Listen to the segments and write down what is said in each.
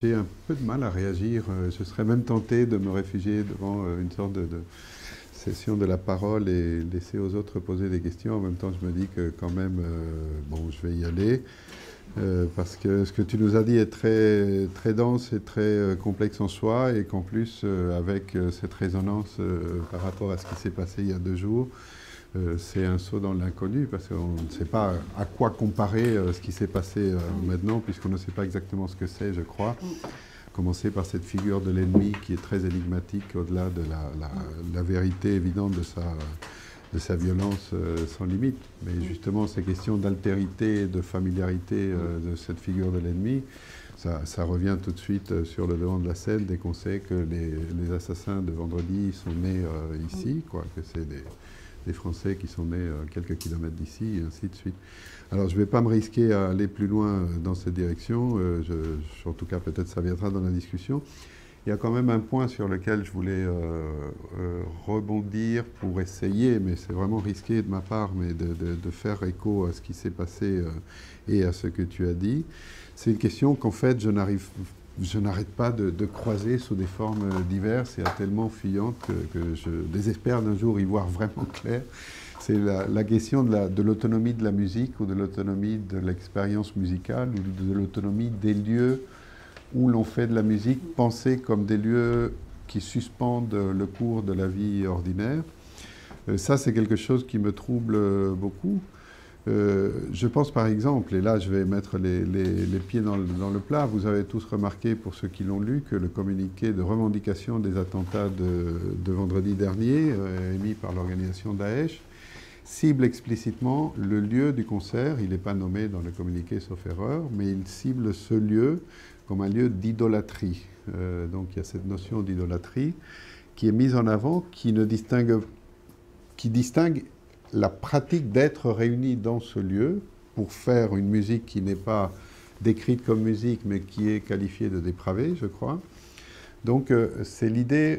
J'ai un peu de mal à réagir. Je serais même tenté de me réfugier devant une sorte de session de la parole et laisser aux autres poser des questions. En même temps, je me dis que quand même, bon, je vais y aller. Parce que ce que tu nous as dit est très, très dense et très complexe en soi, et qu'en plus, avec cette résonance par rapport à ce qui s'est passé il y a 2 jours, c'est un saut dans l'inconnu, parce qu'on ne sait pas à quoi comparer ce qui s'est passé maintenant, puisqu'on ne sait pas exactement ce que c'est, je crois. Commencer par cette figure de l'ennemi qui est très énigmatique, au-delà de la vérité évidente de sa violence sans limite. Mais justement, ces questions d'altérité, de familiarité de cette figure de l'ennemi, ça revient tout de suite sur le devant de la scène dès qu'on sait que les assassins de vendredi sont nés ici, quoi, que c'est des Français qui sont nés quelques kilomètres d'ici, et ainsi de suite. Alors, je ne vais pas me risquer à aller plus loin dans cette direction. En tout cas, peut-être ça viendra dans la discussion. Il y a quand même un point sur lequel je voulais rebondir pour essayer, mais c'est vraiment risqué de ma part, mais de faire écho à ce qui s'est passé et à ce que tu as dit. C'est une question qu'en fait, je n'arrête pas de croiser sous des formes diverses et tellement fuyantes que je désespère d'un jour y voir vraiment clair. C'est la question de l'autonomie de la musique, ou de l'autonomie de l'expérience musicale, ou de l'autonomie des lieux où l'on fait de la musique, pensés comme des lieux qui suspendent le cours de la vie ordinaire. Ça, c'est quelque chose qui me trouble beaucoup. Je pense par exemple, et là je vais mettre les pieds dans le plat, vous avez tous remarqué, pour ceux qui l'ont lu, que le communiqué de revendication des attentats de vendredi dernier, émis par l'organisation Daesh, cible explicitement le lieu du concert. Il n'est pas nommé dans le communiqué, sauf erreur, mais il cible ce lieu comme un lieu d'idolâtrie. Donc il y a cette notion d'idolâtrie qui est mise en avant, qui distingue la pratique d'être réunis dans ce lieu pour faire une musique qui n'est pas décrite comme musique, mais qui est qualifiée de dépravée, je crois. Donc c'est l'idée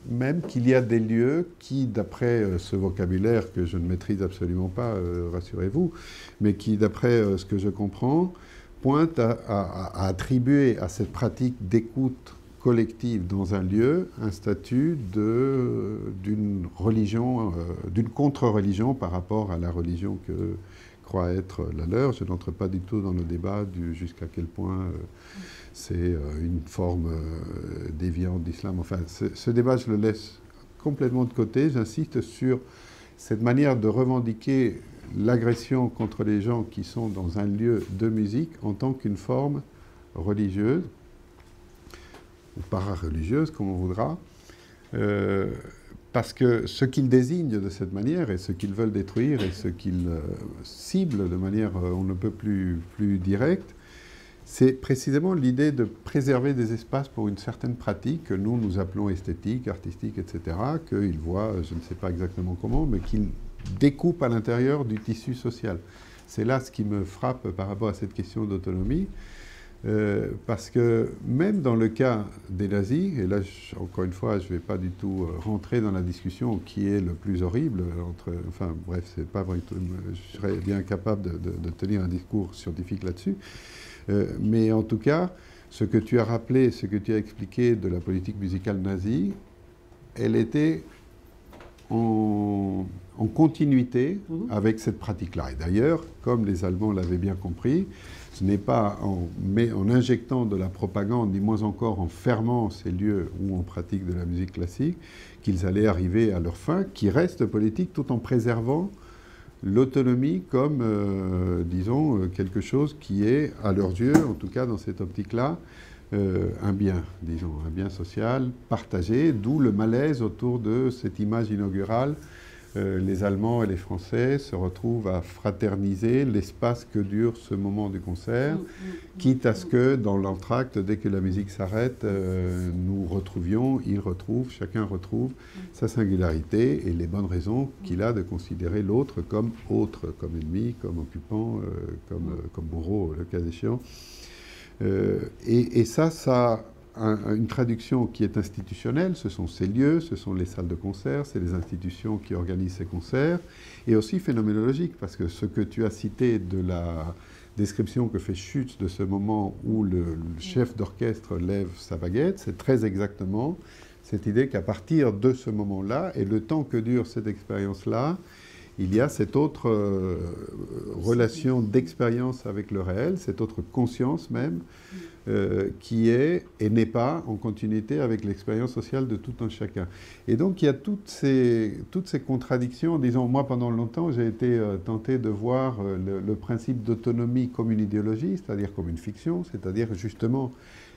même qu'il y a des lieux qui, d'après ce vocabulaire que je ne maîtrise absolument pas, rassurez-vous, mais qui, d'après ce que je comprends, pointe à attribuer à cette pratique d'écoute collective dans un lieu un statut d'une religion, d'une contre-religion par rapport à la religion que croit être la leur. Je n'entre pas du tout dans le débat jusqu'à quel point c'est une forme déviante d'islam. Enfin, ce débat, je le laisse complètement de côté. J'insiste sur cette manière de revendiquer l'agression contre les gens qui sont dans un lieu de musique en tant qu'une forme religieuse, ou para-religieuse, comme on voudra, parce que ce qu'ils désignent de cette manière, et ce qu'ils veulent détruire, et ce qu'ils ciblent de manière on ne peut plus directe, c'est précisément l'idée de préserver des espaces pour une certaine pratique que nous appelons esthétique, artistique, etc., qu'ils voient, je ne sais pas exactement comment, mais qu'ils découpent à l'intérieur du tissu social. C'est là ce qui me frappe par rapport à cette question d'autonomie, parce que même dans le cas des nazis, et là, encore une fois, je ne vais pas du tout rentrer dans la discussion qui est le plus horrible, enfin bref, c'est pas vrai, je serais bien capable de tenir un discours scientifique là-dessus, mais en tout cas, ce que tu as rappelé, ce que tu as expliqué de la politique musicale nazie, elle était en continuité avec cette pratique-là. Et d'ailleurs, comme les Allemands l'avaient bien compris, ce n'est pas en injectant de la propagande, ni moins encore en fermant ces lieux où on pratique de la musique classique, qu'ils allaient arriver à leur fin, qui reste politique, tout en préservant l'autonomie comme, disons, quelque chose qui est, à leurs yeux, en tout cas dans cette optique-là, un bien, disons, un bien social partagé, d'où le malaise autour de cette image inaugurale. Les Allemands et les Français se retrouvent à fraterniser l'espace que dure ce moment du concert, quitte à ce que, dans l'entracte, dès que la musique s'arrête, nous retrouvions, ils retrouvent, chacun retrouve sa singularité et les bonnes raisons qu'il a de considérer l'autre, comme ennemi, comme occupant, comme bourreau, le cas échéant. Et ça a une traduction qui est institutionnelle. Ce sont ces lieux, ce sont les salles de concert, c'est les institutions qui organisent ces concerts, et aussi phénoménologique, parce que ce que tu as cité description que fait Schütz de ce moment où le chef d'orchestre lève sa baguette, c'est très exactement cette idée qu'à partir de ce moment-là, et le temps que dure cette expérience-là, il y a cette autre relation d'expérience avec le réel, cette autre conscience même, qui est et n'est pas en continuité avec l'expérience sociale de tout un chacun. Et donc il y a toutes ces contradictions. Disons, moi pendant longtemps, j'ai été tenté de voir le principe d'autonomie comme une idéologie, c'est-à-dire comme une fiction, c'est-à-dire justement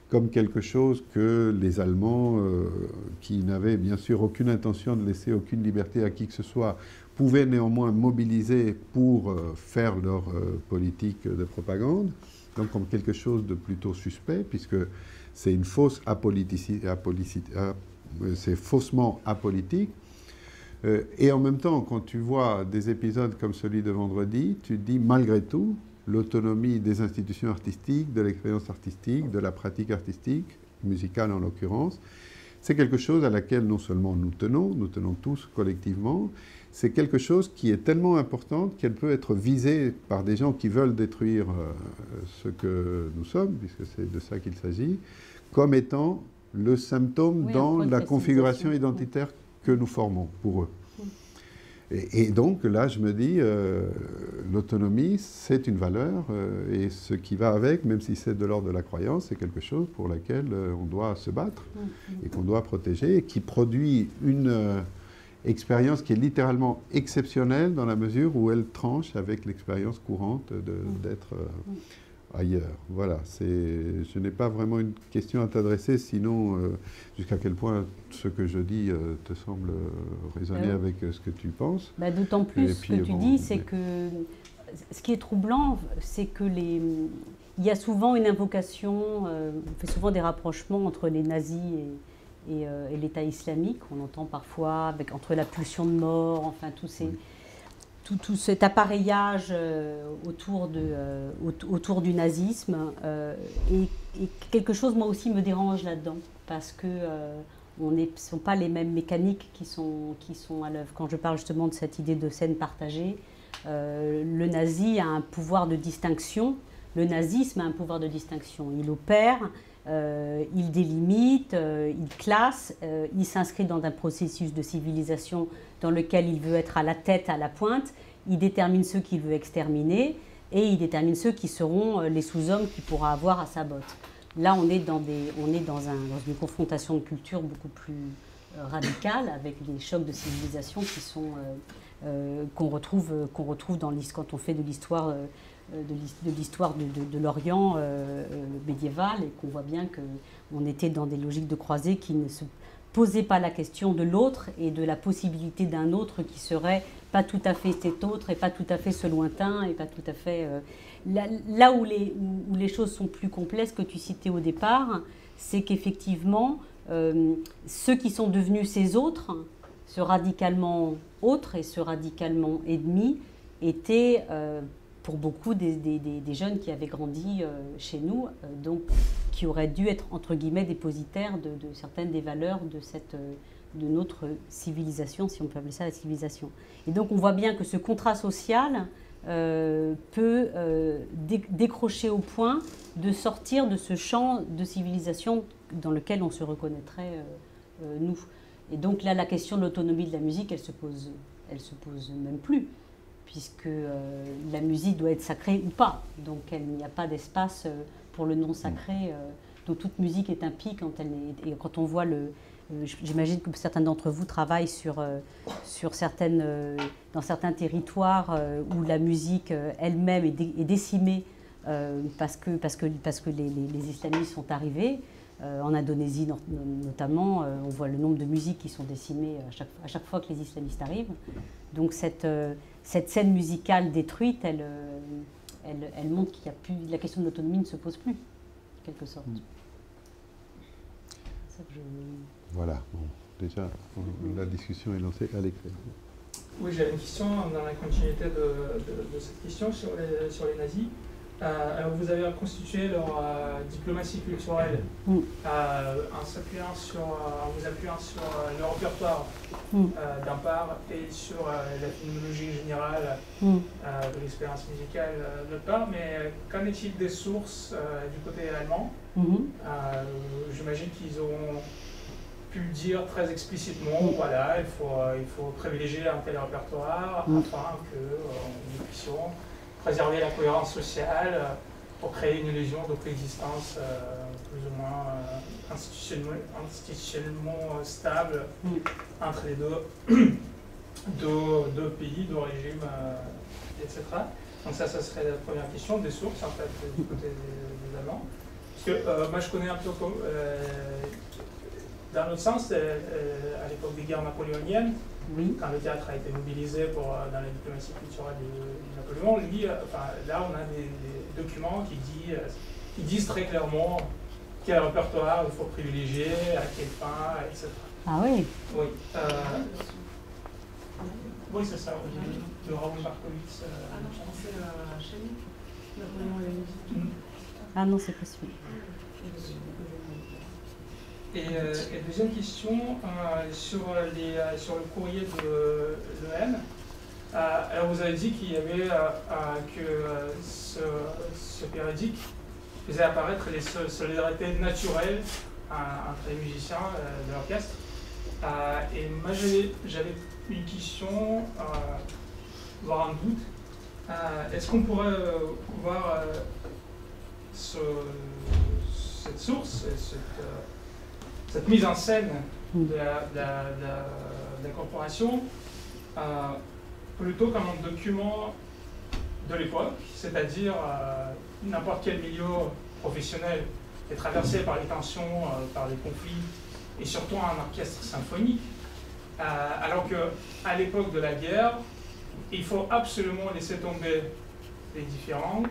comme quelque chose que les Allemands, qui n'avaient bien sûr aucune intention de laisser aucune liberté à qui que ce soit, pouvaient néanmoins mobiliser pour faire leur politique de propagande, donc comme quelque chose de plutôt suspect, puisque c'est une fausse c'est faussement apolitique. Et en même temps, quand tu vois des épisodes comme celui de vendredi, tu te dis, malgré tout, l'autonomie des institutions artistiques, de l'expérience artistique, de la pratique artistique, musicale en l'occurrence, c'est quelque chose à laquelle non seulement nous tenons tous collectivement, c'est quelque chose qui est tellement important qu'elle peut être visée par des gens qui veulent détruire ce que nous sommes, puisque c'est de ça qu'il s'agit, comme étant le symptôme dans la configuration identitaire que nous formons pour eux. Et donc là, je me dis, l'autonomie, c'est une valeur, et ce qui va avec, même si c'est de l'ordre de la croyance, c'est quelque chose pour laquelle on doit se battre et qu'on doit protéger, et qui produit une expérience qui est littéralement exceptionnelle dans la mesure où elle tranche avec l'expérience courante d'être ailleurs. Voilà, je n'ai pas vraiment une question à t'adresser, sinon jusqu'à quel point ce que je dis te semble résonner avec ce que tu penses. D'autant plus, ce que tu dis, c'est que ce qui est troublant, c'est que il y a souvent une invocation, on fait souvent des rapprochements entre les nazis et l'État islamique. On entend parfois entre la pulsion de mort, enfin tout cet appareillage autour du nazisme. Et quelque chose, moi aussi, me dérange là-dedans, parce que ce ne sont pas les mêmes mécaniques qui sont à l'œuvre. Quand je parle justement de cette idée de scène partagée, le nazi a un pouvoir de distinction, le nazisme a un pouvoir de distinction. Il opère, il délimite, il classe, il s'inscrit dans un processus de civilisation dans lequel il veut être à la tête, à la pointe, il détermine ceux qu'il veut exterminer et il détermine ceux qui seront les sous-hommes qu'il pourra avoir à sa botte. Là, on est dans une confrontation de culture beaucoup plus radicale, avec des chocs de civilisation qui sont qu'on retrouve quand on fait de l'histoire de l'Orient médiéval, et qu'on voit bien qu'on était dans des logiques de croisée qui ne se posaient pas la question de l'autre et de la possibilité d'un autre qui serait pas tout à fait cet autre et pas tout à fait ce lointain et pas tout à fait... Là où les choses sont plus complexes que tu citais au départ, c'est qu'effectivement, ceux qui sont devenus ces autres, ce radicalement autre et ce radicalement ennemi, étaient... pour beaucoup des jeunes qui avaient grandi chez nous, donc qui auraient dû être entre guillemets dépositaires de certaines des valeurs de notre civilisation, si on peut appeler ça la civilisation. Et donc on voit bien que ce contrat social peut décrocher au point de sortir de ce champ de civilisation dans lequel on se reconnaîtrait nous. Et donc là, la question de l'autonomie de la musique, elle se pose même plus, puisque la musique doit être sacrée ou pas. Donc il n'y a pas d'espace pour le non-sacré. Donc toute musique est impie quand et quand on voit j'imagine que certains d'entre vous travaillent dans certains territoires où la musique elle-même est décimée parce que les islamistes sont arrivés. En Indonésie notamment, on voit le nombre de musiques qui sont décimées à chaque fois que les islamistes arrivent. Donc cette scène musicale détruite, elle montre qu'il y a plus, la question de l'autonomie ne se pose plus, en quelque sorte. Ça que Voilà, bon, déjà la discussion est lancée à l'écran. Oui, j'avais une question dans la continuité de cette question sur les nazis. Alors vous avez constitué leur diplomatie culturelle en vous appuyant sur le répertoire d'un part et sur la phénoménologie générale de l'expérience musicale d'autre part, mais qu'en est-il des sources du côté allemand? J'imagine qu'ils ont pu dire très explicitement, voilà, il faut privilégier un tel répertoire afin que nous puissions préserver la cohérence sociale pour créer une illusion de coexistence plus ou moins institutionnellement stable entre les deux pays, deux régimes, etc. Donc ça serait la première question, des sources en fait du côté des Allemands. Parce que moi je connais un peu comme, dans l'autre sens, à l'époque des guerres napoléoniennes, quand le théâtre a été mobilisé dans la diplomatie culturelle de Napoléon, là on a des documents qui disent très clairement quel répertoire il faut privilégier, à quelle fin, etc. Ah oui. Oui, oui c'est ça, de Raoul Markowitz. C'est chez nous, Napoléon et la musique. Ah non, c'est possible. Et deuxième question, sur le courrier de l'EM, alors vous avez dit qu'il y avait que ce périodique faisait apparaître les solidarités naturelles entre les musiciens de l'orchestre. Et moi j'avais une question, voire un doute. Est-ce qu'on pourrait voir cette source, cette mise en scène de la corporation plutôt comme un document de l'époque, c'est-à-dire n'importe quel milieu professionnel est traversé par les tensions, par les conflits, et surtout un orchestre symphonique, alors qu'à l'époque de la guerre, il faut absolument laisser tomber les différends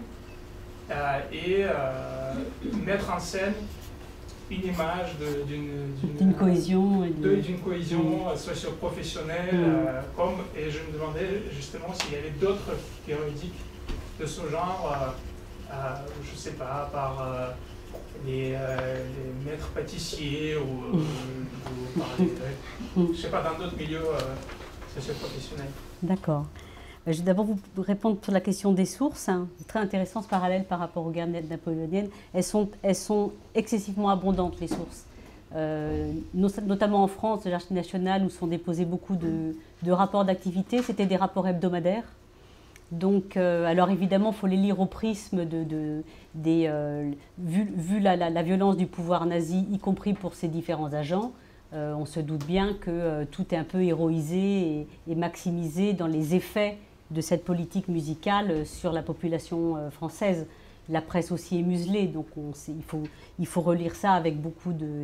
et mettre en scène une image d'une cohésion, socio-professionnelle, et je me demandais justement s'il y avait d'autres périodiques de ce genre, je ne sais pas, par les maîtres pâtissiers ou par je sais pas, dans d'autres milieux socio-professionnels. D'accord. Je vais d'abord vous répondre sur la question des sources. C'est très intéressant ce parallèle par rapport aux guerres napoléoniennes. Elles sont excessivement abondantes, les sources. Notamment en France, de l'Archive nationale, où sont déposés beaucoup de rapports d'activité. C'était des rapports hebdomadaires. Donc, alors évidemment, il faut les lire au prisme vu la violence du pouvoir nazi, y compris pour ses différents agents. On se doute bien que tout est un peu héroïsé et maximisé dans les effets de cette politique musicale sur la population française. La presse aussi est muselée, donc il faut relire ça avec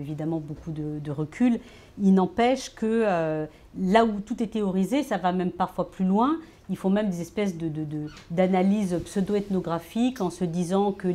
évidemment beaucoup de recul. Il n'empêche que là où tout est théorisé, ça va même parfois plus loin. Il faut même des espèces d'analyses pseudo-ethnographiques en se disant que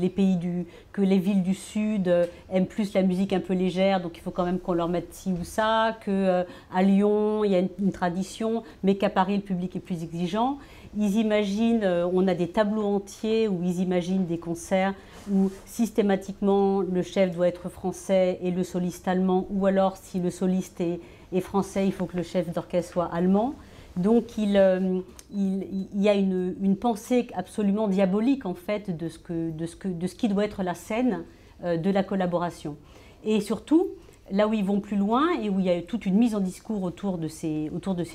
que les villes du Sud aiment plus la musique un peu légère, donc il faut quand même qu'on leur mette ci ou ça, qu'à Lyon, il y a une tradition, mais qu'à Paris, le public est plus exigeant. Ils imaginent, on a des tableaux entiers où ils imaginent des concerts où systématiquement le chef doit être français et le soliste allemand, ou alors si le soliste est français, il faut que le chef d'orchestre soit allemand. Donc il y a une pensée absolument diabolique en fait de ce qui doit être la scène de la collaboration. Et surtout, là où ils vont plus loin et où il y a toute une mise en discours autour de ces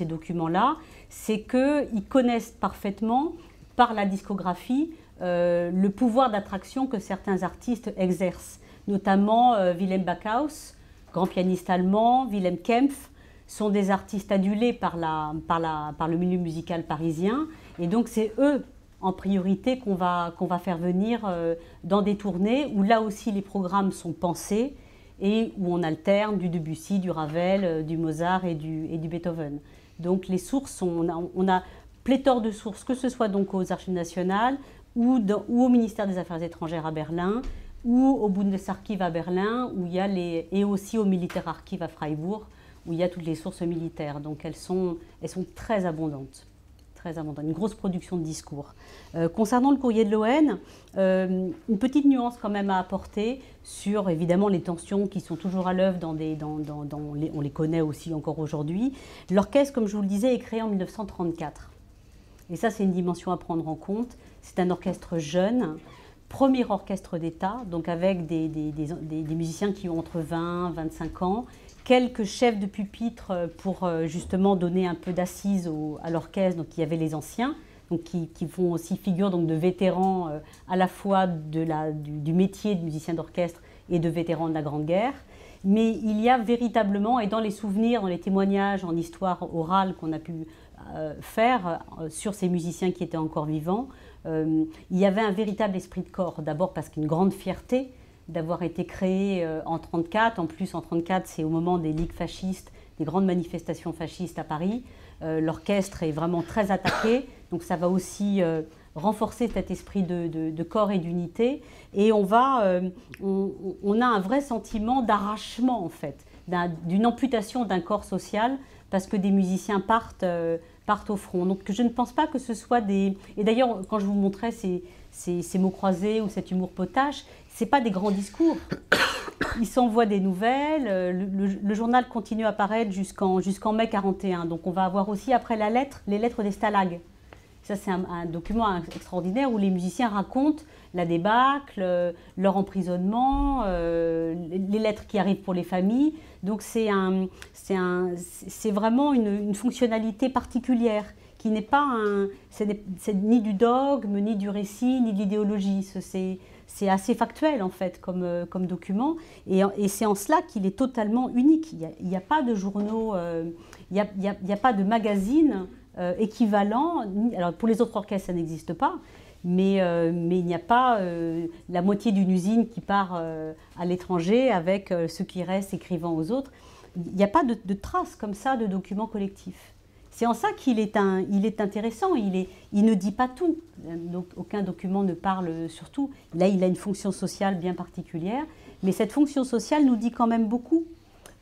documents-là, c'est qu'ils connaissent parfaitement, par la discographie, le pouvoir d'attraction que certains artistes exercent. Notamment Wilhelm Backhaus, grand pianiste allemand, Wilhelm Kempff, sont des artistes adulés par le milieu musical parisien. Et donc c'est eux, en priorité, qu'on va faire venir dans des tournées où là aussi les programmes sont pensés et où on alterne du Debussy, du Ravel, du Mozart et du Beethoven. Donc les sources, on a pléthore de sources, que ce soit donc aux Archives nationales ou au ministère des Affaires étrangères à Berlin ou au Bundesarchiv à Berlin et aussi au Militär Archiv à Freiburg, où il y a toutes les sources militaires. Donc elles sont très abondantes. très important, une grosse production de discours. Concernant le courrier de l'ON, une petite nuance quand même à apporter sur évidemment les tensions qui sont toujours à l'œuvre on les connaît aussi encore aujourd'hui. L'orchestre, comme je vous le disais, est créé en 1934. Et ça, c'est une dimension à prendre en compte. C'est un orchestre jeune, premier orchestre d'État, donc avec des musiciens qui ont entre 20 et 25 ans, quelques chefs de pupitre pour justement donner un peu d'assises à l'orchestre. Donc il y avait les anciens, donc qui font aussi figure donc, de vétérans à la fois du métier de musicien d'orchestre et de vétérans de la Grande Guerre. Mais il y a véritablement, et dans les souvenirs, dans les témoignages, en histoire orale qu'on a pu faire sur ces musiciens qui étaient encore vivants, il y avait un véritable esprit de corps. D'abord parce qu'une grande fierté d'avoir été créé en 1934. En plus, en 1934, c'est au moment des ligues fascistes, des grandes manifestations fascistes à Paris. L'orchestre est vraiment très attaqué, donc ça va aussi renforcer cet esprit de corps et d'unité. Et on a un vrai sentiment d'arrachement, en fait, d'une amputation d'un corps social, parce que des musiciens partent au front. Donc je ne pense pas que ce soit des... Et d'ailleurs, quand je vous montrais ces mots croisés ou cet humour potache, ce n'est pas des grands discours. Ils s'envoient des nouvelles, le journal continue à paraître jusqu'en mai 1941. Donc on va avoir aussi après les lettres des stalags. Ça c'est un document extraordinaire où les musiciens racontent la débâcle, leur emprisonnement, les lettres qui arrivent pour les familles. Donc c'est vraiment une fonctionnalité particulière qui n'est pas c'est ni du dogme, ni du récit, ni de l'idéologie. C'est assez factuel en fait comme document, et c'est en cela qu'il est totalement unique. Il n'y a pas de journaux, il n'y a pas de magazine équivalent. Alors pour les autres orchestres ça n'existe pas, mais il n'y a pas la moitié d'une usine qui part à l'étranger avec ceux qui restent écrivant aux autres. Il n'y a pas de traces comme ça de documents collectifs. C'est en ça qu'il est intéressant, il ne dit pas tout, donc aucun document ne parle sur tout. Là, il a une fonction sociale bien particulière, mais cette fonction sociale nous dit quand même beaucoup,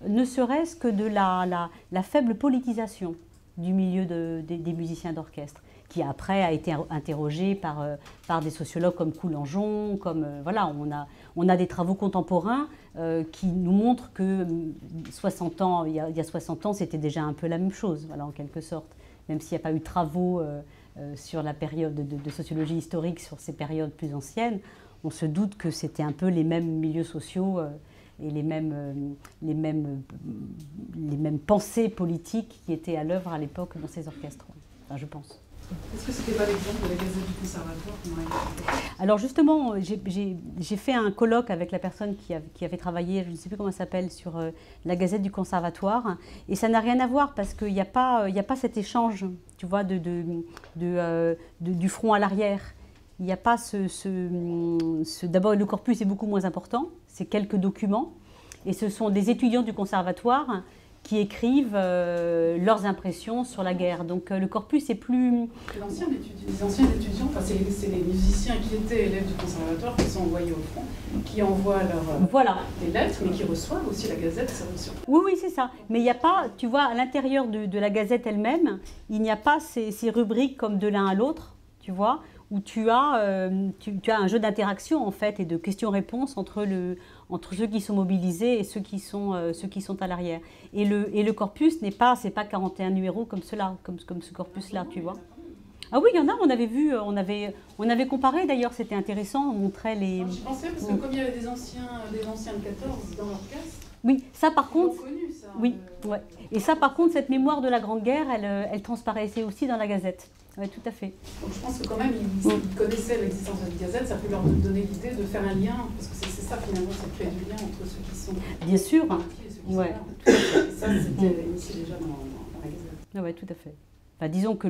ne serait-ce que de la faible politisation du milieu des musiciens d'orchestre, qui après a été interrogé par des sociologues comme Coulangeon, voilà, on a des travaux contemporains qui nous montrent que 60 ans, il y a 60 ans, c'était déjà un peu la même chose, voilà, en quelque sorte. Même s'il n'y a pas eu de travaux sur la période de sociologie historique sur ces périodes plus anciennes, on se doute que c'était un peu les mêmes milieux sociaux et les mêmes pensées politiques qui étaient à l'œuvre à l'époque dans ces orchestres, enfin, je pense. Est-ce que ce n'était pas l'exemple de la Gazette du Conservatoire? Alors justement, j'ai fait un colloque avec la personne qui avait travaillé, je ne sais plus comment ça s'appelle, sur la Gazette du Conservatoire, et ça n'a rien à voir parce qu'il n'y a pas cet échange, tu vois, du front à l'arrière. Il n'y a pas d'abord, le corpus est beaucoup moins important, c'est quelques documents, et ce sont des étudiants du conservatoire qui écrivent leurs impressions sur la guerre. Donc le corpus est plus... Les anciens étudiants, enfin, c'est les musiciens qui étaient élèves du conservatoire qui sont envoyés au front, qui envoient des lettres, mais qui reçoivent aussi la Gazette. Oui, c'est ça. Mais il n'y a pas, tu vois, à l'intérieur de la Gazette elle-même, il n'y a pas ces rubriques comme de l'un à l'autre, tu vois, où tu as un jeu d'interaction en fait et de questions-réponses entre ceux qui sont mobilisés et ceux qui sont à l'arrière. Et le corpus c'est pas 41 numéros comme cela, comme ce corpus-là, tu vois. Ah oui, il y en a, on avait vu, on avait comparé d'ailleurs, c'était intéressant, on montrait les... Je pensais, parce que comme il y avait des anciens de 14 dans l'orchestre... Oui, ça par contre... Connu, ça, oui, ouais. Et ça par contre, cette mémoire de la Grande Guerre, elle transparaissait aussi dans la Gazette. Oui, tout à fait. Donc je pense que quand même, ils connaissaient l'existence de la Gazette, ça peut leur donner l'idée de faire un lien, parce que c'est ça finalement, c'est créer du lien entre ceux qui sont... Bien sûr. Et ceux qui sont Ouais. là. Tout à fait. Ça, c'était initié déjà dans la Gazette. Oui, tout à fait. Enfin, disons que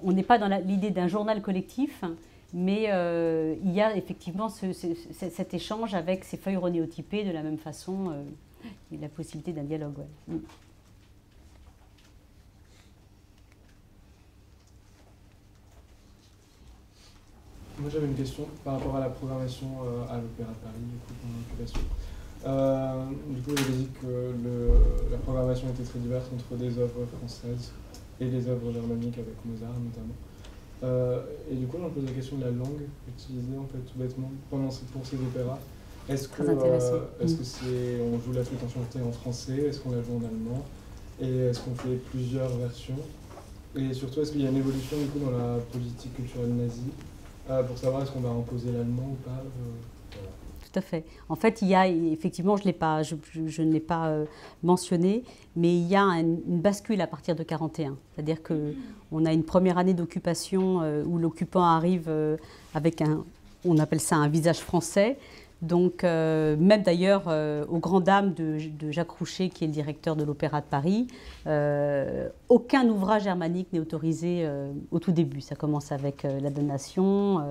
on n'est pas dans l'idée d'un journal collectif, mais il y a effectivement cet échange avec ces feuilles renéotypées de la même façon, et la possibilité d'un dialogue. Ouais. Moi j'avais une question par rapport à la programmation à l'Opéra de Paris, du coup, pendant l'occupation. Du coup, vous avez dit que la programmation était très diverse entre des œuvres françaises et les œuvres germaniques avec Mozart notamment. Et du coup, on pose la question de la langue utilisée en fait tout bêtement pour ces opéras. Est-ce que on joue la flûte enchantée en français, est-ce qu'on la joue en allemand, et est-ce qu'on fait plusieurs versions? Et surtout, est-ce qu'il y a une évolution du coup dans la politique culturelle nazie pour savoir est-ce qu'on va imposer l'allemand ou pas voilà. Tout à fait. En fait, il y a effectivement, je ne l'ai pas mentionné, mais il y a une bascule à partir de 1941. C'est-à-dire qu'on a une première année d'occupation où l'occupant arrive avec on appelle ça un visage français. Donc, même d'ailleurs, aux grandes dames de Jacques Roucher, qui est le directeur de l'Opéra de Paris, aucun ouvrage germanique n'est autorisé au tout début. Ça commence avec La Damnation,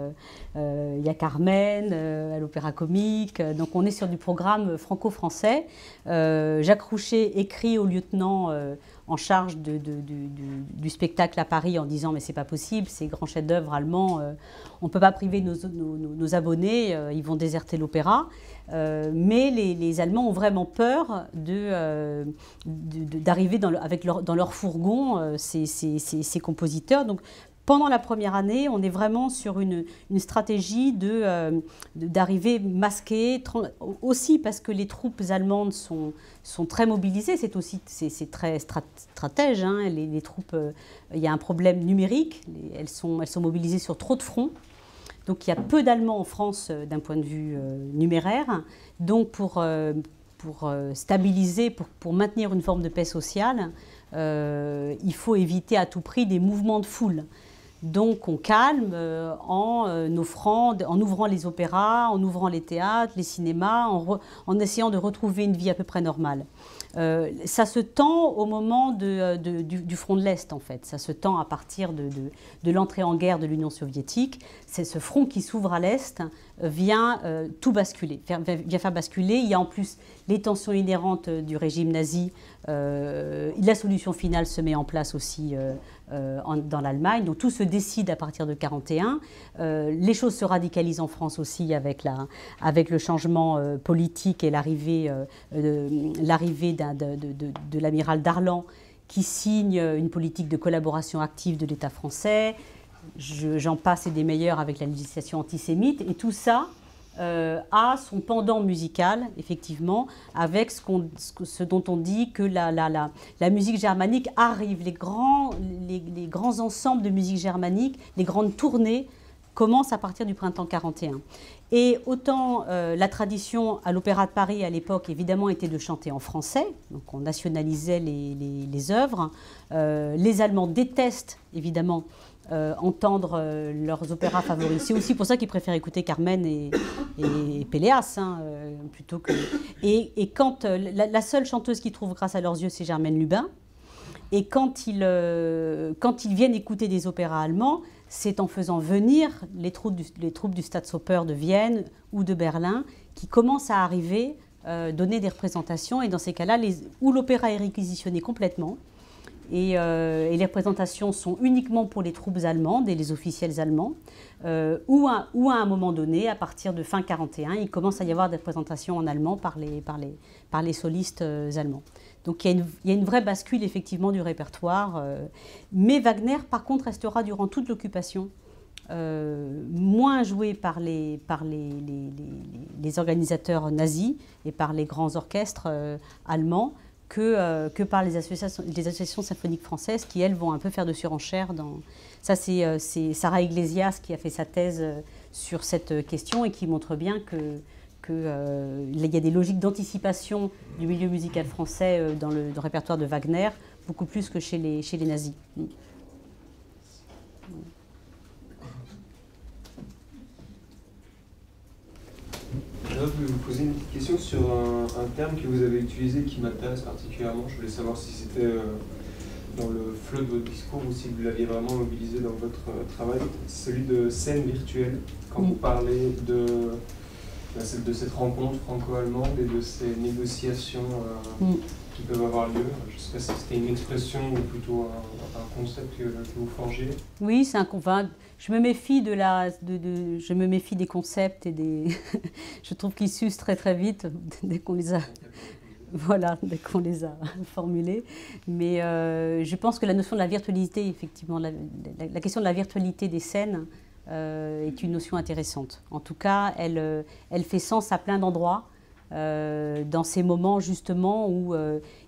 il y a Carmen à l'Opéra Comique. Donc, on est sur du programme franco-français. Jacques Roucher écrit au lieutenant en charge du spectacle à Paris en disant « mais c'est pas possible, ces grands chefs-d'œuvre allemands, on ne peut pas priver nos abonnés, ils vont déserter l'opéra ». Mais les Allemands ont vraiment peur d'arriver dans leur fourgon ces compositeurs. Donc, pendant la première année, on est vraiment sur une stratégie d'arriver masquée, aussi parce que les troupes allemandes sont très mobilisées, c'est très stratège, hein, les troupes, il y a un problème numérique, elles sont mobilisées sur trop de fronts. Donc il y a peu d'Allemands en France d'un point de vue numéraire. Donc pour stabiliser, pour maintenir une forme de paix sociale, il faut éviter à tout prix des mouvements de foule. Donc on calme en ouvrant les opéras, en ouvrant les théâtres, les cinémas, en essayant de retrouver une vie à peu près normale. Ça se tend au moment du front de l'Est, en fait. Ça se tend à partir de l'entrée en guerre de l'Union soviétique. C'est ce front qui s'ouvre à l'Est vient tout basculer, vient faire basculer. Il y a en plus les tensions inhérentes du régime nazi. La solution finale se met en place aussi dans l'Allemagne. Donc tout se décide à partir de 1941. Les choses se radicalisent en France aussi avec le changement politique et l'arrivée de l'amiral Darlan qui signe une politique de collaboration active de l'État français. J'en passe et des meilleurs avec la législation antisémite. Et tout ça a son pendant musical, effectivement, avec ce dont on dit que la musique germanique arrive. Les grands ensembles de musique germanique, les grandes tournées commencent à partir du printemps 1941. Et autant la tradition à l'Opéra de Paris à l'époque, évidemment, était de chanter en français, donc on nationalisait les œuvres. Les Allemands détestent, évidemment, entendre leurs opéras favoris. C'est aussi pour ça qu'ils préfèrent écouter Carmen et Péléas, hein, plutôt que... Et quand la seule chanteuse qu'ils trouvent grâce à leurs yeux, c'est Germaine Lubin. Et quand ils viennent écouter des opéras allemands, c'est en faisant venir les troupes du Staatsoper de Vienne ou de Berlin qui commencent à arriver, donner des représentations. Et dans ces cas-là, où l'opéra est réquisitionné complètement, et les représentations sont uniquement pour les troupes allemandes et les officiels allemands, ou à un moment donné, à partir de fin 1941, il commence à y avoir des représentations en allemand par les solistes allemands. Donc il y a une vraie bascule effectivement du répertoire. Mais Wagner, par contre, restera durant toute l'occupation moins joué par les organisateurs nazis et par les grands orchestres allemands que par les associations symphoniques françaises qui, elles, vont un peu faire de surenchère. Ça, c'est Sarah Iglesias qui a fait sa thèse sur cette question et qui montre bien qu'il y a des logiques d'anticipation du milieu musical français dans le répertoire de Wagner, beaucoup plus que chez les nazis. Je voulais vous poser une petite question sur un terme que vous avez utilisé qui m'intéresse particulièrement. Je voulais savoir si c'était dans le flot de votre discours ou si vous l'aviez vraiment mobilisé dans votre travail. C'est celui de scène virtuelle. Quand vous parlez de cette rencontre franco-allemande et de ces négociations qui peuvent avoir lieu. Je ne sais pas si c'était une expression ou plutôt un concept que vous forgez. Oui, c'est un concept. Je me méfie je me méfie des concepts et des. Je trouve qu'ils s'usent très très vite dès qu'on les a. voilà, dès qu'on les a formulées. Mais je pense que la notion de la virtualité, effectivement, la question de la virtualité des scènes est une notion intéressante. En tout cas, elle fait sens à plein d'endroits, dans ces moments justement où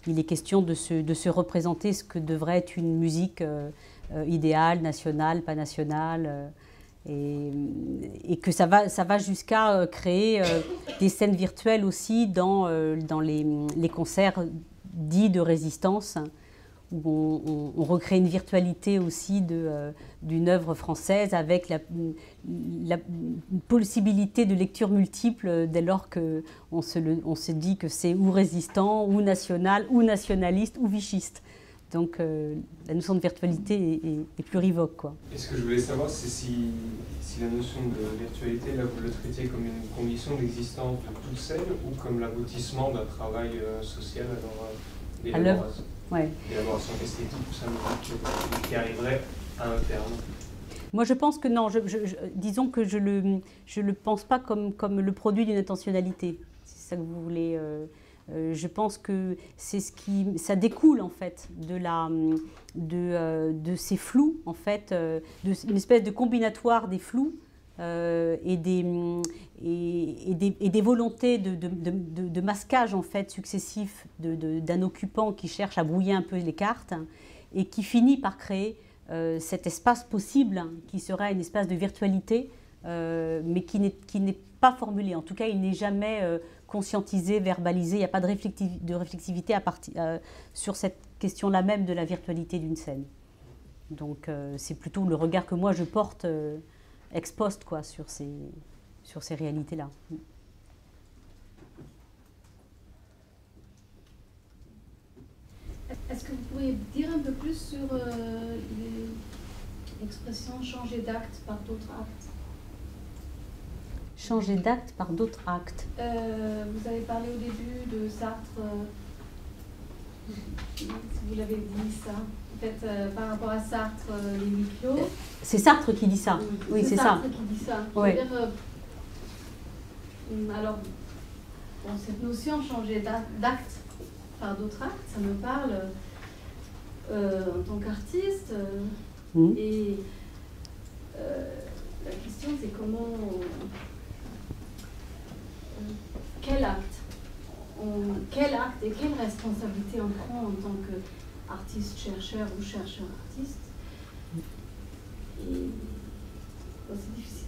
il est question de se représenter ce que devrait être une musique idéale, nationale, pas nationale. Et que ça va jusqu'à créer des scènes virtuelles aussi dans les concerts dits de résistance, où on recrée une virtualité aussi d'une œuvre française avec la possibilité de lecture multiple dès lors qu'on se dit que c'est ou résistant, ou national, ou nationaliste, ou vichiste. Donc la notion de virtualité est plurivoque, quoi. Et ce que je voulais savoir, c'est si la notion de virtualité, là, vous le traitiez comme une condition d'existence de toute scène ou comme l'aboutissement d'un travail social d'élaboration esthétique ou symbolique qui arriverait à un terme. Moi, je pense que non. Disons que je le pense pas comme le produit d'une intentionnalité. C'est ça que vous voulez. Je pense que c'est ça découle en fait de ces flous, en fait, d'une espèce de combinatoire des flous et des volontés de masquage en fait successifs d'un occupant qui cherche à brouiller un peu les cartes et qui finit par créer cet espace possible qui serait un espace de virtualité, mais qui n'est pas formulé. En tout cas, il n'est jamais conscientisé, verbalisé. Il n'y a pas de réflexivité sur cette question-là même de la virtualité d'une scène. Donc, c'est plutôt le regard que moi je porte ex post, quoi, sur ces réalités-là. Est-ce que vous pourriez dire un peu plus sur l'expression « changer d'acte par d'autres actes » ? Changer d'acte par d'autres actes. Vous avez parlé au début de Sartre, si vous l'avez dit ça, en fait, par rapport à Sartre, les huis clos. C'est Sartre qui dit ça. Oui, c'est ça. Sartre qui dit ça. Ouais. Alors, bon, cette notion changer d'acte par d'autres actes, ça me parle en tant qu'artiste. Et la question, c'est comment... quel acte et quelle responsabilité on prend en tant qu'artiste, chercheur ou chercheur-artiste. Et bon, c'est difficile.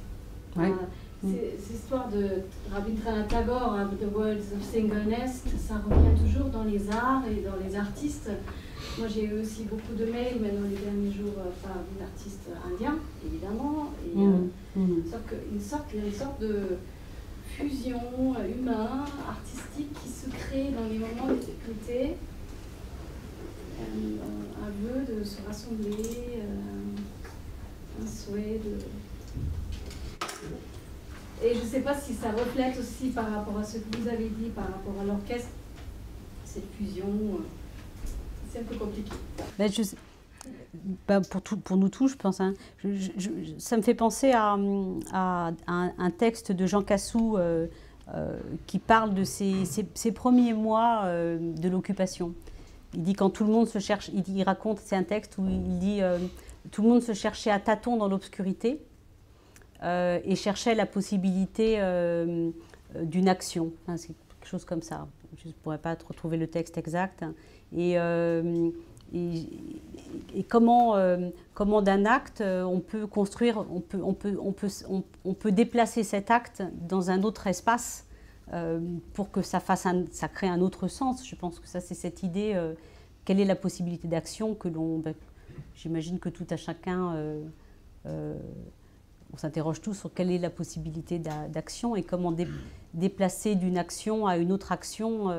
Ouais. Cette histoire de Rabindranath Tagore, The Words of Singleness, ça revient toujours dans les arts et dans les artistes. Moi, j'ai eu aussi beaucoup de mails, mais dans les derniers jours, par des artistes indiens, évidemment. Et une sorte de fusion humain, artistique, qui se crée dans les moments de difficulté. Un vœu de se rassembler, un souhait de... Et je ne sais pas si ça reflète aussi par rapport à ce que vous avez dit, par rapport à l'orchestre, cette fusion, c'est un peu compliqué. Pour nous tous, je pense. Hein, ça me fait penser à un texte de Jean Cassou qui parle de ses premiers mois de l'occupation. Il dit quand tout le monde se cherche, il raconte, c'est un texte où il dit tout le monde se cherchait à tâtons dans l'obscurité. Et cherchait la possibilité d'une action. Enfin, c'est quelque chose comme ça. Je ne pourrais pas retrouver le texte exact. Et comment d'un acte, on peut construire, on peut déplacer cet acte dans un autre espace pour que ça crée un autre sens. Je pense que ça, c'est cette idée, quelle est la possibilité d'action que j'imagine que tout à chacun... on s'interroge tous sur quelle est la possibilité d'action et comment déplacer d'une action à une autre action,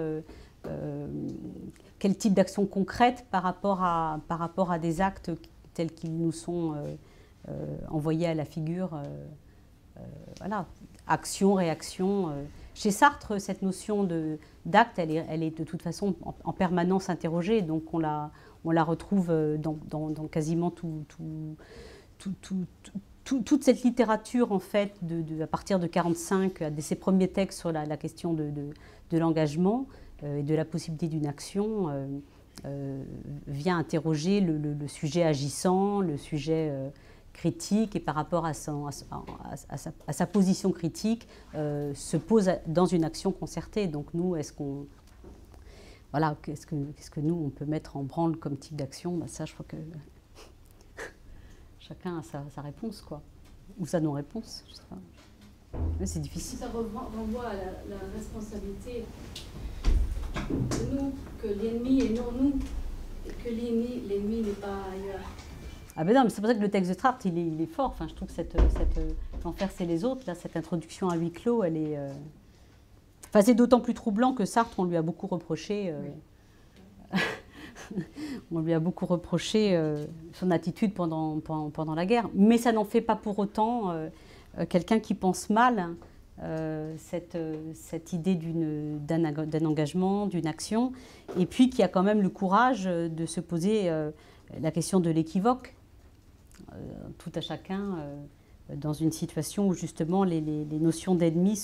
quel type d'action concrète par rapport à des actes tels qu'ils nous sont envoyés à la figure. Voilà, action, réaction. Chez Sartre, cette notion d'acte, elle est de toute façon en permanence interrogée, donc on la retrouve dans quasiment toute cette littérature, en fait, à partir de 1945, de ses premiers textes sur la question de l'engagement, et de la possibilité d'une action vient interroger le sujet agissant, le sujet critique, et par rapport à sa position critique, se pose dans une action concertée. Donc nous, voilà, qu'est-ce que nous, on peut mettre en branle comme type d'action? Ben ça, je crois que chacun a sa réponse, quoi. Ou sa non-réponse, je sais pas. Mais c'est difficile. Ça renvoie à la responsabilité de nous, que l'ennemi et non nous, et que l'ennemi n'est pas ailleurs. Ah ben non, mais c'est pour ça que le texte de Sartre, il est fort. Enfin, je trouve que l'enfer c'est les autres, là, cette introduction à huis clos, elle est... Enfin, c'est d'autant plus troublant que Sartre, on lui a beaucoup reproché... on lui a beaucoup reproché son attitude pendant la guerre. Mais ça n'en fait pas pour autant quelqu'un qui pense mal cette idée d'un engagement, d'une action, et puis qui a quand même le courage de se poser la question de l'équivoque, tout à chacun, dans une situation où justement les notions d'ennemi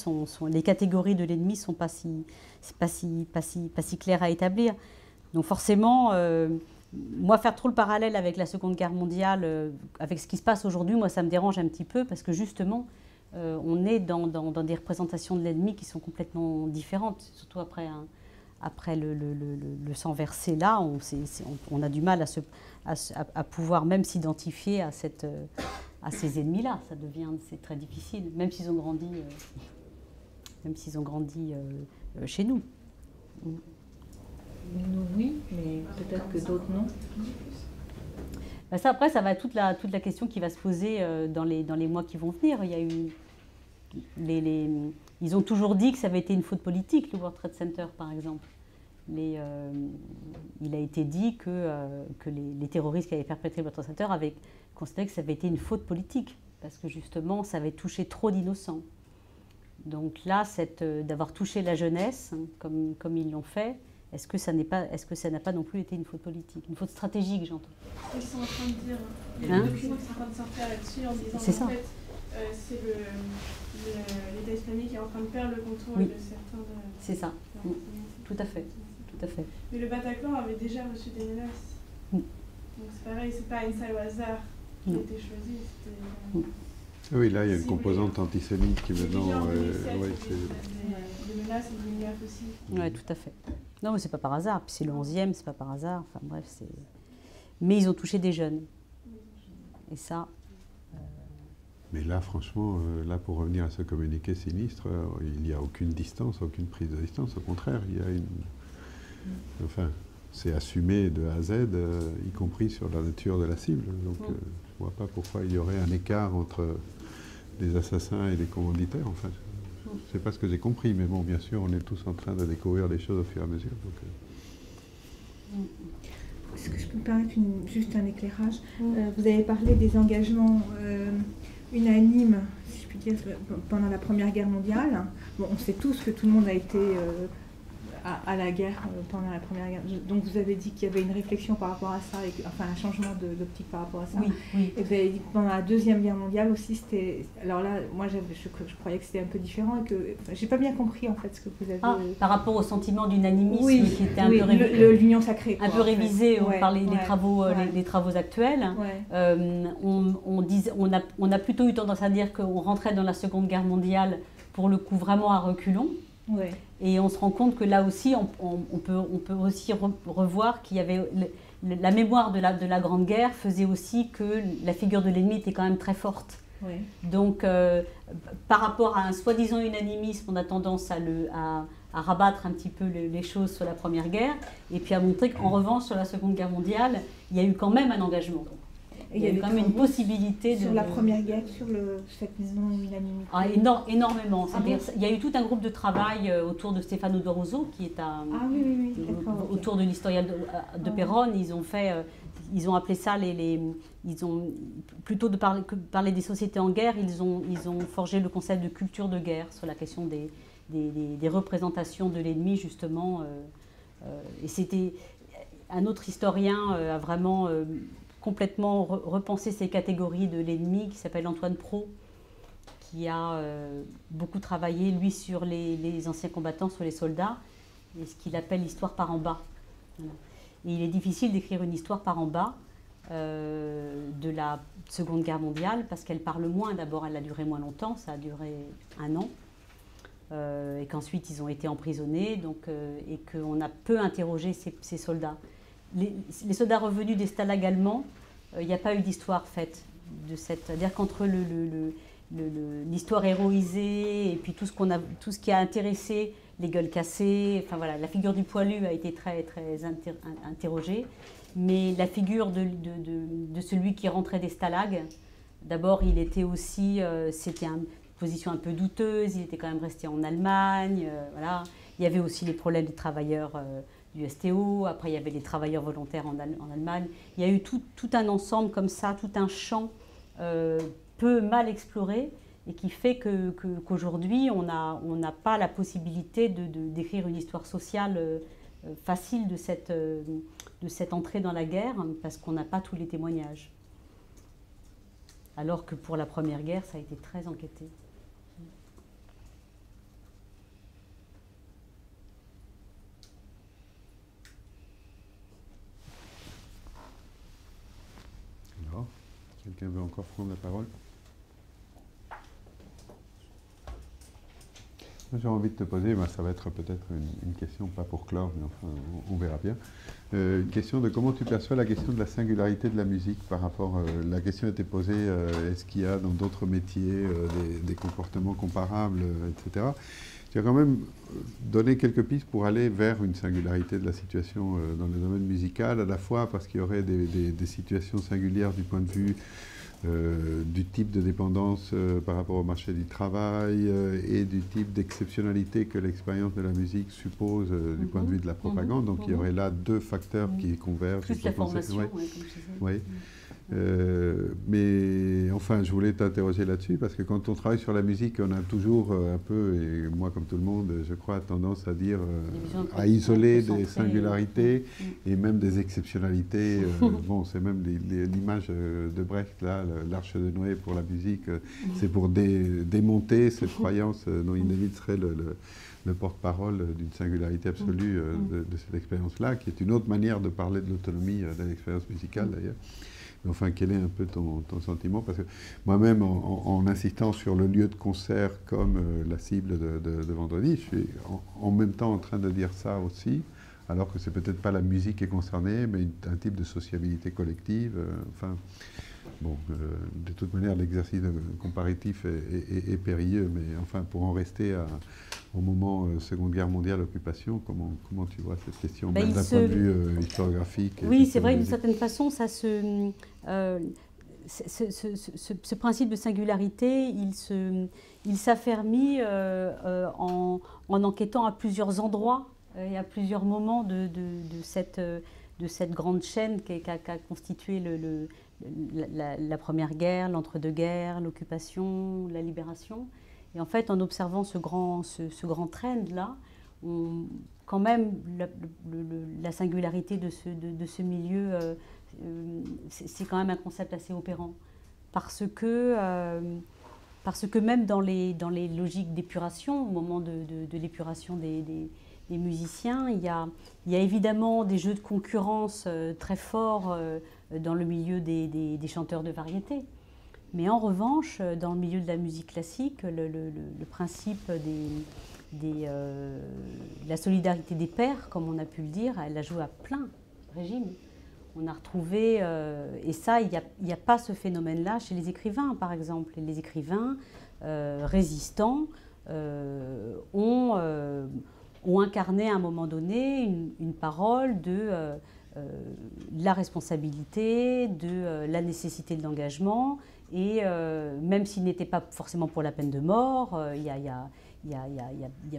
les catégories de l'ennemi ne sont pas si claires à établir. Donc forcément, moi, faire trop le parallèle avec la Seconde Guerre mondiale, avec ce qui se passe aujourd'hui, moi, ça me dérange un petit peu, parce que justement, on est dans des représentations de l'ennemi qui sont complètement différentes, surtout après le sang versé là, on a du mal à pouvoir même s'identifier à ces ennemis-là. C'est très difficile, même s'ils ont grandi, chez nous. Nous, oui, mais peut-être que d'autres non. Ben ça, après, ça va être toute la question qui va se poser dans les mois qui vont venir. Il y a eu ils ont toujours dit que ça avait été une faute politique, le World Trade Center, par exemple. Il a été dit que les terroristes qui avaient perpétré le World Trade Center avaient considéré que ça avait été une faute politique, parce que justement, ça avait touché trop d'innocents. Donc là, d'avoir touché la jeunesse, comme ils l'ont fait, est-ce que ça n'a pas non plus été une faute politique, une faute stratégique, j'entends. Ils sont en train de dire, les documents sont en train de sortir là-dessus en disant qu'en fait, c'est l'État islamique qui est en train de perdre le contrôle de certains... C'est ça, tout à fait. Mais le Bataclan avait déjà reçu des menaces. Donc c'est pareil, c'est pas une salle au hasard qui a été choisie. Oui, là, il y a une composante antisémite qui maintenant... des menaces et des menaces aussi. Oui, tout à fait. Non, mais c'est pas par hasard. Puis c'est le 11e, c'est pas par hasard. Enfin bref, c'est... Mais ils ont touché des jeunes. Et ça... Mais là, franchement, pour revenir à ce communiqué sinistre, il n'y a aucune distance, aucune prise de distance. Au contraire, il y a une... Enfin, c'est assumé de A à Z, y compris sur la nature de la cible. Donc, je ne vois pas pourquoi il y aurait un écart entre les assassins et les commanditaires. Enfin, c'est pas ce que j'ai compris, mais bon, bien sûr, on est tous en train de découvrir les choses au fur et à mesure. Est-ce que je peux me permettre juste un éclairage? Vous avez parlé des engagements unanimes, si je puis dire, pendant la Première Guerre mondiale. Bon, on sait tous que tout le monde a été à la guerre pendant la Première Guerre. Donc vous avez dit qu'il y avait une réflexion par rapport à ça, enfin un changement d'optique par rapport à ça. Oui. Et vous avez dit que pendant la Deuxième Guerre mondiale aussi, c'était... Alors là, moi je croyais que c'était un peu différent et que... Enfin, j'ai pas bien compris en fait ce que vous avez... Par rapport au sentiment d'unanimisme qui était un peu l'union sacrée. Un peu révisé par les travaux actuels. On a plutôt eu tendance à dire qu'on rentrait dans la Seconde Guerre mondiale pour le coup vraiment à reculons. Ouais. Et on se rend compte que là aussi, on peut aussi revoir qu'il y avait la mémoire de la Grande Guerre faisait aussi que la figure de l'ennemi était quand même très forte. Ouais. Donc, par rapport à un soi-disant unanimisme, on a tendance à rabattre un petit peu les choses sur la Première Guerre et puis à montrer qu'en revanche, sur la Seconde Guerre mondiale, il y a eu quand même un engagement. Il y a quand même une possibilité sur la Première Guerre, sur cette non-unanimité. Énormément. Il y a eu tout un groupe de travail autour de Stefano De Rosso, qui est autour de l'historial de Péronne. Ils ont appelé ça plutôt que parler des sociétés en guerre, ils ont forgé le concept de culture de guerre sur la question des représentations de l'ennemi, justement. Et c'était un autre historien a vraiment complètement repensé ces catégories de l'ennemi, qui s'appelle Antoine Pro, qui a beaucoup travaillé, lui, sur les anciens combattants, sur les soldats, et ce qu'il appelle l'histoire par en bas. Voilà. Et il est difficile d'écrire une histoire par en bas de la Seconde Guerre mondiale, parce qu'elle parle moins. D'abord, elle a duré moins longtemps, ça a duré 1 an, et qu'ensuite ils ont été emprisonnés, donc, et qu'on a peu interrogé ces soldats. Les soldats revenus des stalags allemands, il n'y a pas eu d'histoire faite de cette... C'est-à-dire qu'entre l'histoire héroïsée et puis tout ce qui a intéressé les gueules cassées, enfin voilà, la figure du poilu a été très, très interrogée, mais la figure de celui qui rentrait des stalags, d'abord il était aussi, c'était une position un peu douteuse, il était quand même resté en Allemagne, voilà. Il y avait aussi les problèmes des travailleurs du STO, après il y avait les travailleurs volontaires en Allemagne. Il y a eu tout un ensemble comme ça, tout un champ peu mal exploré, et qui fait qu'aujourd'hui on n'a pas la possibilité d'écrire une histoire sociale facile de cette entrée dans la guerre, parce qu'on n'a pas tous les témoignages. Alors que pour la Première Guerre, ça a été très enquêté. Alors, quelqu'un veut encore prendre la parole? J'ai envie de te poser, ça va être peut-être une question, pas pour clore, mais enfin, on verra bien. Une question de comment tu perçois la question de la singularité de la musique par rapport... la question a été posée, est-ce qu'il y a dans d'autres métiers des comportements comparables, etc. Tu as quand même donné quelques pistes pour aller vers une singularité de la situation dans le domaine musical, à la fois parce qu'il y aurait des situations singulières du point de vue du type de dépendance par rapport au marché du travail et du type d'exceptionnalité que l'expérience de la musique suppose du point de vue de la propagande. Donc il y aurait là 2 facteurs qui convergent. Plus la formation, comme je disais. Oui. Mais enfin, je voulais t'interroger là-dessus, parce que quand on travaille sur la musique, on a toujours un peu, et moi comme tout le monde, je crois, tendance à dire, à isoler des singularités et même des exceptionnalités. Bon, c'est même l'image de Brecht, là, l'Arche de Noé pour la musique, c'est pour démonter cette croyance dont Inévit serait le porte-parole d'une singularité absolue de cette expérience-là, qui est une autre manière de parler de l'autonomie de l'expérience musicale d'ailleurs. Enfin, quel est un peu ton sentiment? Parce que moi-même, en insistant sur le lieu de concert comme la cible de vendredi, je suis en même temps en train de dire ça aussi, alors que c'est peut-être pas la musique qui est concernée, mais un type de sociabilité collective. Enfin, bon, de toute manière, l'exercice comparatif est périlleux, mais enfin, pour en rester au moment Seconde Guerre mondiale, occupation, comment tu vois cette question, même d'un point de vue historiographique? Oui, c'est vrai, d'une certaine façon, ça ce principe de singularité, il s'affermit en enquêtant à plusieurs endroits et à plusieurs moments de cette grande chaîne qu'a constituée la Première Guerre, l'entre-deux-guerres, l'occupation, la libération. Et en fait, en observant ce grand trend-là, quand même, la singularité de ce milieu, c'est quand même un concept assez opérant. Parce que même dans les logiques d'épuration, au moment de l'épuration des musiciens, il y a évidemment des jeux de concurrence très forts dans le milieu des chanteurs de variété. Mais en revanche, dans le milieu de la musique classique, le principe de la solidarité des pairs, comme on a pu le dire, elle a joué à plein régime. On a retrouvé, et ça, il n'y a pas ce phénomène-là chez les écrivains, par exemple. Les écrivains résistants ont incarné à un moment donné une parole de la responsabilité, de la nécessité de l'engagement, et même s'il n'était pas forcément pour la peine de mort, il y a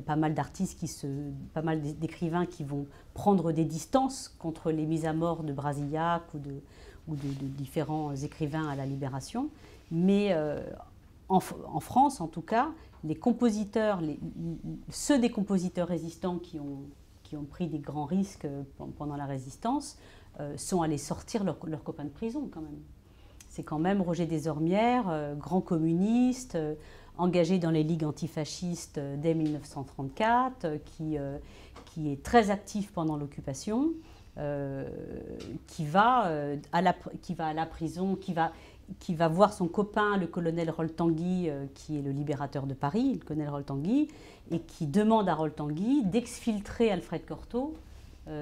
pas mal d'artistes, pas mal d'écrivains qui vont prendre des distances contre les mises à mort de Brasillac ou de différents écrivains à la Libération. Mais en France, en tout cas, les compositeurs, ceux des compositeurs résistants qui ont pris des grands risques pendant la Résistance, sont allés sortir leurs copains de prison quand même. C'est quand même Roger Desormières, grand communiste, engagé dans les ligues antifascistes dès 1934, qui est très actif pendant l'occupation, qui va à la prison, qui va voir son copain, le colonel Roltanguy, qui est le libérateur de Paris, le colonel Roltanguy, et qui demande à Roltanguy d'exfiltrer Alfred Cortot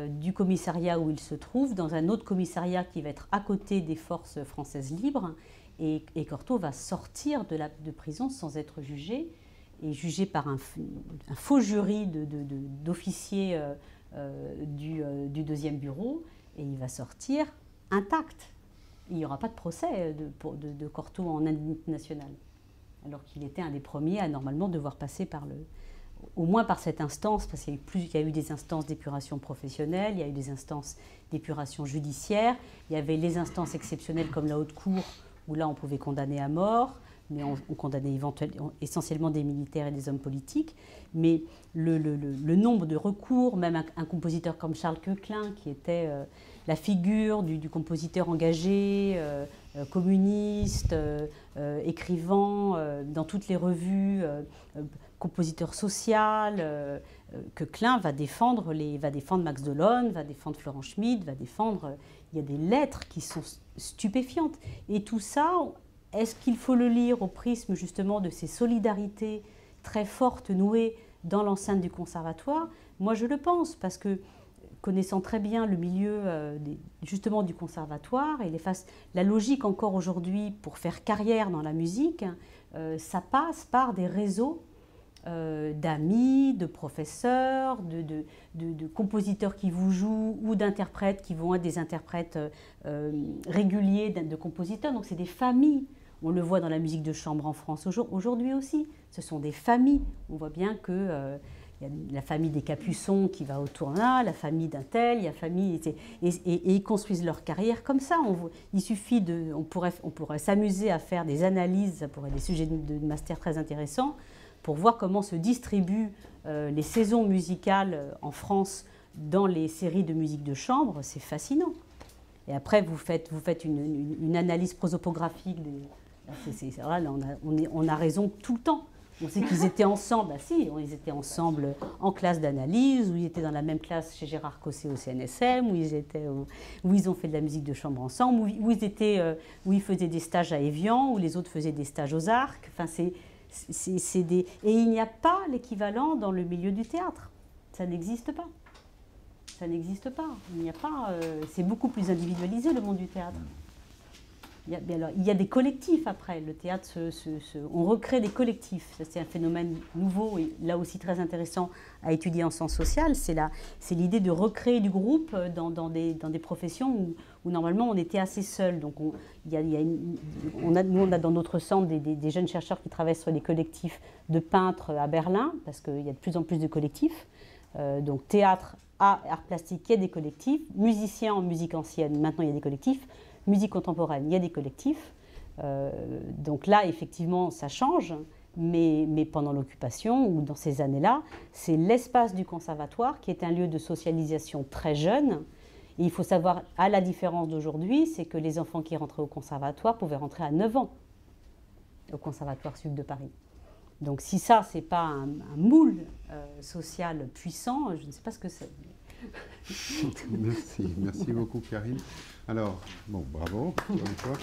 du commissariat où il se trouve, dans un autre commissariat qui va être à côté des forces françaises libres. Et Cortot va sortir de prison sans être jugé, et jugé par un faux jury d'officiers du deuxième bureau, et il va sortir intact. Il n'y aura pas de procès de Cortot en indemnité nationale, alors qu'il était un des premiers à normalement devoir passer au moins par cette instance, parce qu'il y a eu des instances d'épuration professionnelle, il y a eu des instances d'épuration judiciaire, il y avait les instances exceptionnelles comme la haute cour, où là on pouvait condamner à mort, mais on condamnait essentiellement des militaires et des hommes politiques. Mais le nombre de recours, même un compositeur comme Charles Koechlin, qui était la figure du compositeur engagé, communiste, écrivant dans toutes les revues, compositeur social, Koechlin va défendre Max Delonne, va défendre Florent Schmitt, va défendre... Il y a des lettres qui sont stupéfiantes. Et tout ça, est-ce qu'il faut le lire au prisme justement de ces solidarités très fortes nouées dans l'enceinte du conservatoire? Moi, je le pense, parce que connaissant très bien le milieu justement du conservatoire et la logique encore aujourd'hui pour faire carrière dans la musique, ça passe par des réseaux d'amis, de professeurs, de compositeurs qui vous jouent ou d'interprètes qui vont être des interprètes réguliers de compositeurs. Donc c'est des familles. On le voit dans la musique de chambre en France aujourd'hui aussi. Ce sont des familles. On voit bien que y a la famille des Capuçons qui va au tournage, la famille d'un tel, il y a famille et ils construisent leur carrière comme ça. Il suffit on pourrait s'amuser à faire des analyses, ça pourrait être des sujets de master très intéressants, pour voir comment se distribuent les saisons musicales en France dans les séries de musique de chambre. C'est fascinant. Et après, vous faites une analyse prosopographique. Là, on a raison tout le temps. On sait qu'ils étaient ensemble. Bah si, ils étaient ensemble en classe d'analyse, ou ils étaient dans la même classe chez Gérard Cosset au CNSM, où ils ont fait de la musique de chambre ensemble, où ils faisaient des stages à Évian, où les autres faisaient des stages aux Arcs. Enfin, et il n'y a pas l'équivalent dans le milieu du théâtre. Ça n'existe pas. Ça n'existe pas. Il n'y a pas. C'est beaucoup plus individualisé, le monde du théâtre. Il y a des collectifs après. Le théâtre, on recrée des collectifs. C'est un phénomène nouveau et là aussi très intéressant à étudier en sciences sociales. C'est l'idée de recréer du groupe dans des professions où normalement on était assez seul. Donc on a dans notre centre des jeunes chercheurs qui travaillent sur les collectifs de peintres à Berlin, parce qu'il y a de plus en plus de collectifs. Donc théâtre, art plastique, il y a des collectifs. Musiciens en musique ancienne, maintenant il y a des collectifs. Musique contemporaine, il y a des collectifs. Donc là, effectivement, ça change, mais pendant l'occupation ou dans ces années-là, c'est l'espace du conservatoire qui est un lieu de socialisation très jeune. Et il faut savoir, à la différence d'aujourd'hui, c'est que les enfants qui rentraient au conservatoire pouvaient rentrer à 9 ans au Conservatoire Sud de Paris. Donc si ça, ce n'est pas un moule social puissant, je ne sais pas ce que c'est. Merci beaucoup Karine. Alors, bon, bravo, encore une fois.